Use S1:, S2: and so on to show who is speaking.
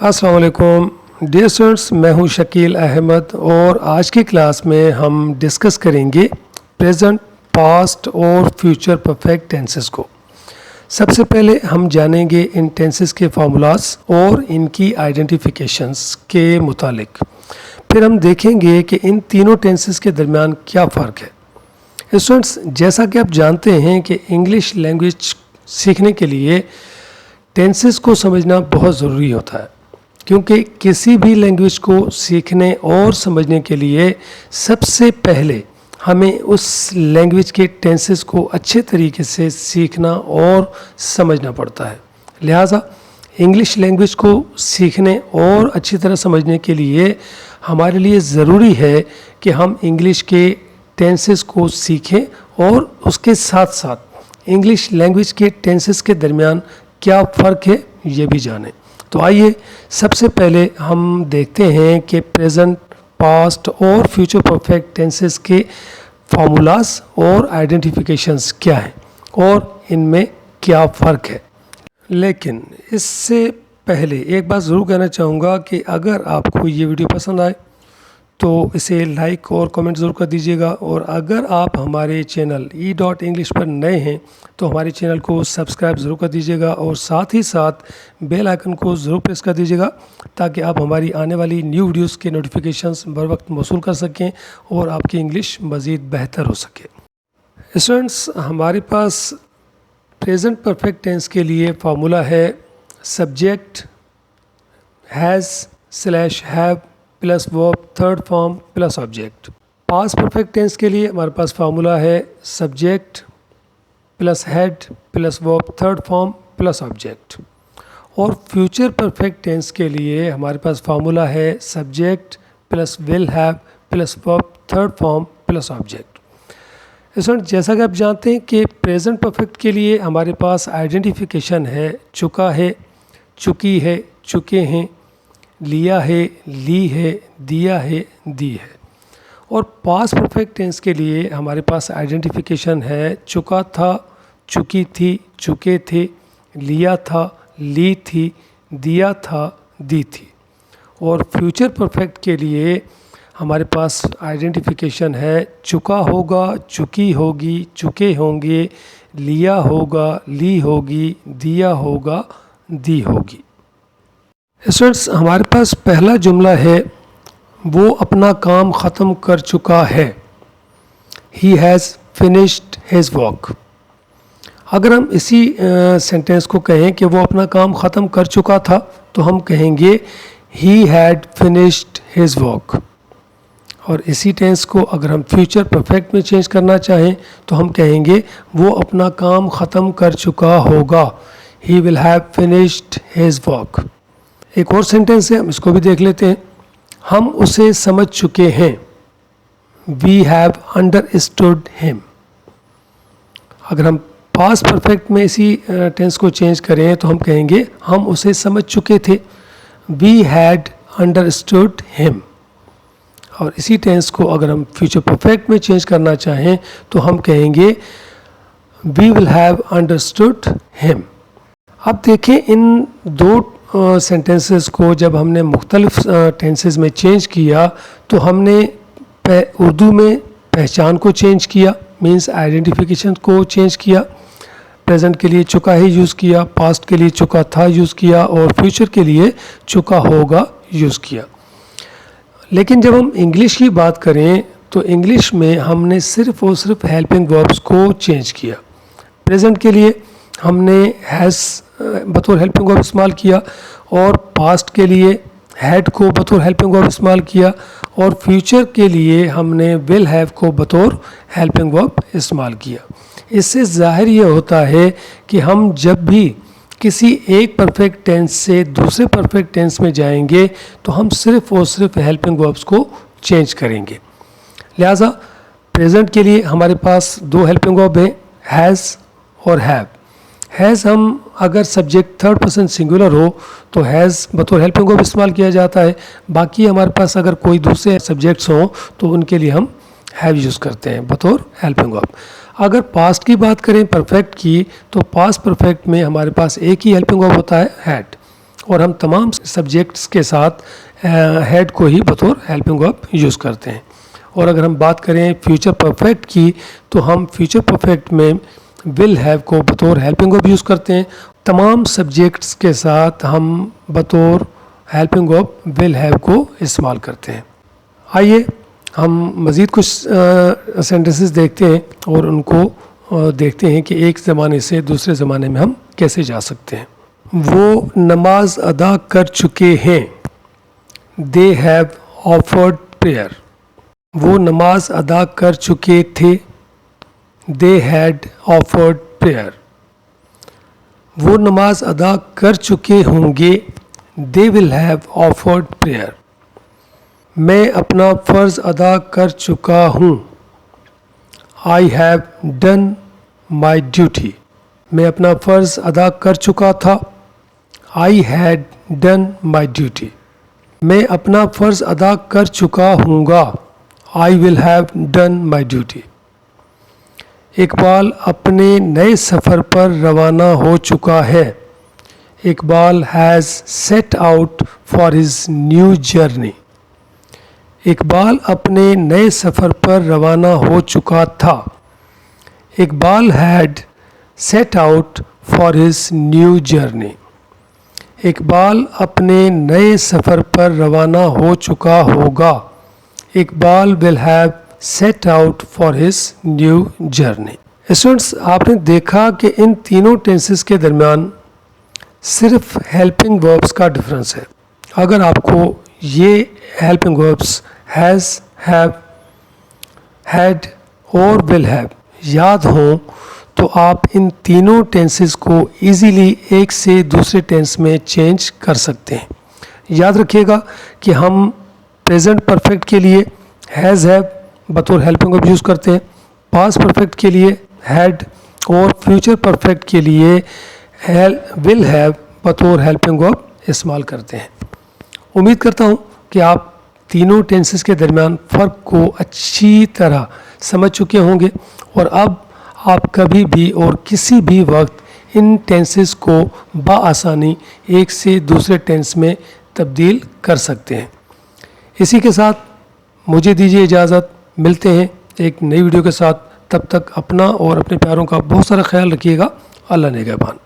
S1: अस्सलाम वालेकुम dear students, मैं हूं शकील अहमद और आज की क्लास में हम डिस्कस करेंगे प्रेजेंट, पास्ट और फ्यूचर परफेक्ट टेंसेस को। सबसे पहले हम जानेंगे इन टेंसेस के फार्मूलास और इनकी आइडेंटिफिकेशंस के मुतालिक। फिर हम देखेंगे कि इन तीनों टेंसेस के दरमियान क्या फ़र्क है। स्टूडेंट्स, जैसा कि आप जानते हैं कि इंग्लिश लैंग्वेज सीखने के लिए टेंसेस को समझना बहुत ज़रूरी होता है, क्योंकि किसी भी लैंग्वेज को सीखने और समझने के लिए सबसे पहले हमें उस लैंग्वेज के टेंसेस को अच्छे तरीके से सीखना और समझना पड़ता है। लिहाजा इंग्लिश लैंग्वेज को सीखने और अच्छी तरह समझने के लिए हमारे लिए ज़रूरी है कि हम इंग्लिश के टेंसेस को सीखें और उसके साथ साथ इंग्लिश लैंग्वेज के टेंसेस के दरमियान क्या फ़र्क है ये भी जानें। तो आइए सबसे पहले हम देखते हैं कि प्रेजेंट, पास्ट और फ्यूचर परफेक्ट टेंसेस के फार्मूलास और आइडेंटिफिकेशंस क्या हैं और इनमें क्या फ़र्क है। लेकिन इससे पहले एक बात ज़रूर कहना चाहूँगा कि अगर आपको ये वीडियो पसंद आए तो इसे लाइक और कमेंट ज़रूर कर दीजिएगा, और अगर आप हमारे चैनल E.English पर नए हैं तो हमारे चैनल को सब्सक्राइब ज़रूर कर दीजिएगा और साथ ही साथ बेल आइकन को ज़रूर प्रेस कर दीजिएगा ताकि आप हमारी आने वाली न्यू वीडियोस के नोटिफिकेशंस बर वक्त मौसूल कर सकें और आपकी इंग्लिश मज़ीद बेहतर हो सके। स्टूडेंट्स, हमारे पास प्रेजेंट परफेक्ट टेंस के लिए फार्मूला है subject has have plus verb third form plus object. Past perfect tense के लिए हमारे पास फार्मूला है subject plus had plus verb third form plus object. और फ्यूचर परफेक्ट टेंस के लिए हमारे पास फार्मूला है subject plus will have plus verb third form plus object. Student, जैसा कि आप जानते हैं कि प्रेजेंट परफेक्ट के लिए हमारे पास आइडेंटिफिकेशन है चुका है, चुकी है, चुके हैं, लिया है, ली है, दिया है, दी है। और पास्ट परफेक्ट टेंस के लिए हमारे पास आइडेंटिफिकेशन है चुका था, चुकी थी, चुके थे, लिया था, ली थी, दिया था, दी थी। और फ्यूचर परफेक्ट के लिए हमारे पास आइडेंटिफिकेशन है चुका होगा, चुकी होगी, चुके होंगे, लिया होगा, ली होगी, दिया होगा, दी होगी। स्टूडेंट्स, हमारे पास पहला जुमला है वो अपना काम ख़त्म कर चुका है। He has finished his work. अगर हम इसी सेंटेंस को कहें कि वो अपना काम ख़त्म कर चुका था तो हम कहेंगे he had finished his work. और इसी टेंस को अगर हम फ्यूचर परफेक्ट में चेंज करना चाहें तो हम कहेंगे वो अपना काम ख़त्म कर चुका होगा। He will have finished his work. एक और सेंटेंस है, हम इसको भी देख लेते हैं। हम उसे समझ चुके हैं। We have understood him. अगर हम पास्ट परफेक्ट में इसी टेंस को चेंज करें तो हम कहेंगे हम उसे समझ चुके थे। We had understood him. और इसी टेंस को अगर हम फ्यूचर परफेक्ट में चेंज करना चाहें तो हम कहेंगे we will have understood him. अब देखें, इन दो सेंटेंसेस को जब हमने मुख्तलिफ टेंसेस में चेंज किया तो हमने उर्दू में पहचान को चेंज किया, मींस आइडेंटिफिकेशन को चेंज किया। प्रेजेंट के लिए चुका है यूज़ किया, पास्ट के लिए चुका था यूज़ किया और फ्यूचर के लिए चुका होगा यूज़ किया। लेकिन जब हम इंग्लिश की बात करें तो इंग्लिश में हमने सिर्फ़ और सिर्फ हेल्पिंग वर्ब्स को चेंज किया। प्रेजेंट के लिए हमने हैज़ बतौर हेल्पिंग वर्ब इस्तेमाल किया और पास्ट के लिए हैड को बतौर हेल्पिंग वर्ब इस्तेमाल किया और फ्यूचर के लिए हमने विल हैव को बतौर हेल्पिंग वर्ब इस्तेमाल किया। इससे ज़ाहिर ये होता है कि हम जब भी किसी एक परफेक्ट टेंस से दूसरे परफेक्ट टेंस में जाएंगे तो हम सिर्फ़ और सिर्फ हेल्पिंग वर्ब्स को चेंज करेंगे। लिहाजा प्रेजेंट के लिए हमारे पास दो हेल्पिंग वर्ब हैं, हैज़ और हैव। हैज़ हम अगर सब्जेक्ट थर्ड पर्सन सिंगुलर हो तो हैज़ बतौर हेल्पिंग वर्ब इस्तेमाल किया जाता है। बाकी हमारे पास अगर कोई दूसरे सब्जेक्ट्स हों तो उनके लिए हम हैव यूज़ करते हैं बतौर हेल्पिंग वर्ब। अगर पास्ट की बात करें परफेक्ट की तो पास्ट परफेक्ट में हमारे पास एक ही हेल्पिंग वर्ब होता है हैड। और हम तमाम सब्जेक्ट्स के साथ हैड को ही बतौर हेल्पिंग वर्ब यूज़ करते हैं। और अगर हम बात करें फ्यूचर परफेक्ट की, तो हम फ्यूचर परफेक्ट में विल हैव को बतौर हेल्पिंग वर्ब यूज़ करते हैं। तमाम सब्जेक्ट्स के साथ हम बतौर हेल्पिंग वर्ब विल हैव को इस्तेमाल करते हैं। आइए हम मज़ीद कुछ सेंटेंसेस देखते हैं और उनको देखते हैं कि एक ज़माने से दूसरे ज़माने में हम कैसे जा सकते हैं। वो नमाज अदा कर चुके हैं। They have offered prayer. वो नमाज अदा कर चुके थे। They had offered prayer. वो नमाज अदा कर चुके होंगे। They will have offered prayer. मैं अपना फ़र्ज़ अदा कर चुका हूँ। I have done my duty. मैं अपना फ़र्ज़ अदा कर चुका था। I had done my duty. मैं अपना फ़र्ज़ अदा कर चुका हूँगा। I will have done my duty. Iqbal अपने नए सफ़र पर रवाना हो चुका है। Iqbal has set out for his new journey. Iqbal अपने नए सफ़र पर रवाना हो चुका था। Iqbal had set out for his new journey. Iqbal अपने नए सफ़र पर रवाना हो चुका होगा। Iqbal will have set out for his new journey. Students, आपने देखा कि इन तीनों टेंसेस के दरमियान सिर्फ हेल्पिंग वर्ब्स का डिफरेंस है। अगर आपको ये helping verbs has, have, had और विल हैव याद हों तो आप इन तीनों टेंसेस को इजीली एक से दूसरे टेंस में चेंज कर सकते हैं। याद रखिएगा कि हम प्रेजेंट परफेक्ट के लिए हैज़, हैव बतौर हेल्पिंग वर्ब यूज़ करते हैं, पास्ट परफेक्ट के लिए हैड और फ्यूचर परफेक्ट के लिए विल हैव बतौर हेल्पिंग वर्ब इस्तेमाल करते हैं। उम्मीद करता हूँ कि आप तीनों टेंसेस के दरमियान फ़र्क को अच्छी तरह समझ चुके होंगे और अब आप कभी भी और किसी भी वक्त इन टेंसेस को बआसानी एक से दूसरे टेंस में तब्दील कर सकते हैं। इसी के साथ मुझे दीजिए इजाज़त। मिलते हैं एक नई वीडियो के साथ। तब तक अपना और अपने प्यारों का बहुत सारा ख्याल रखिएगा। अल्लाह निगहबान।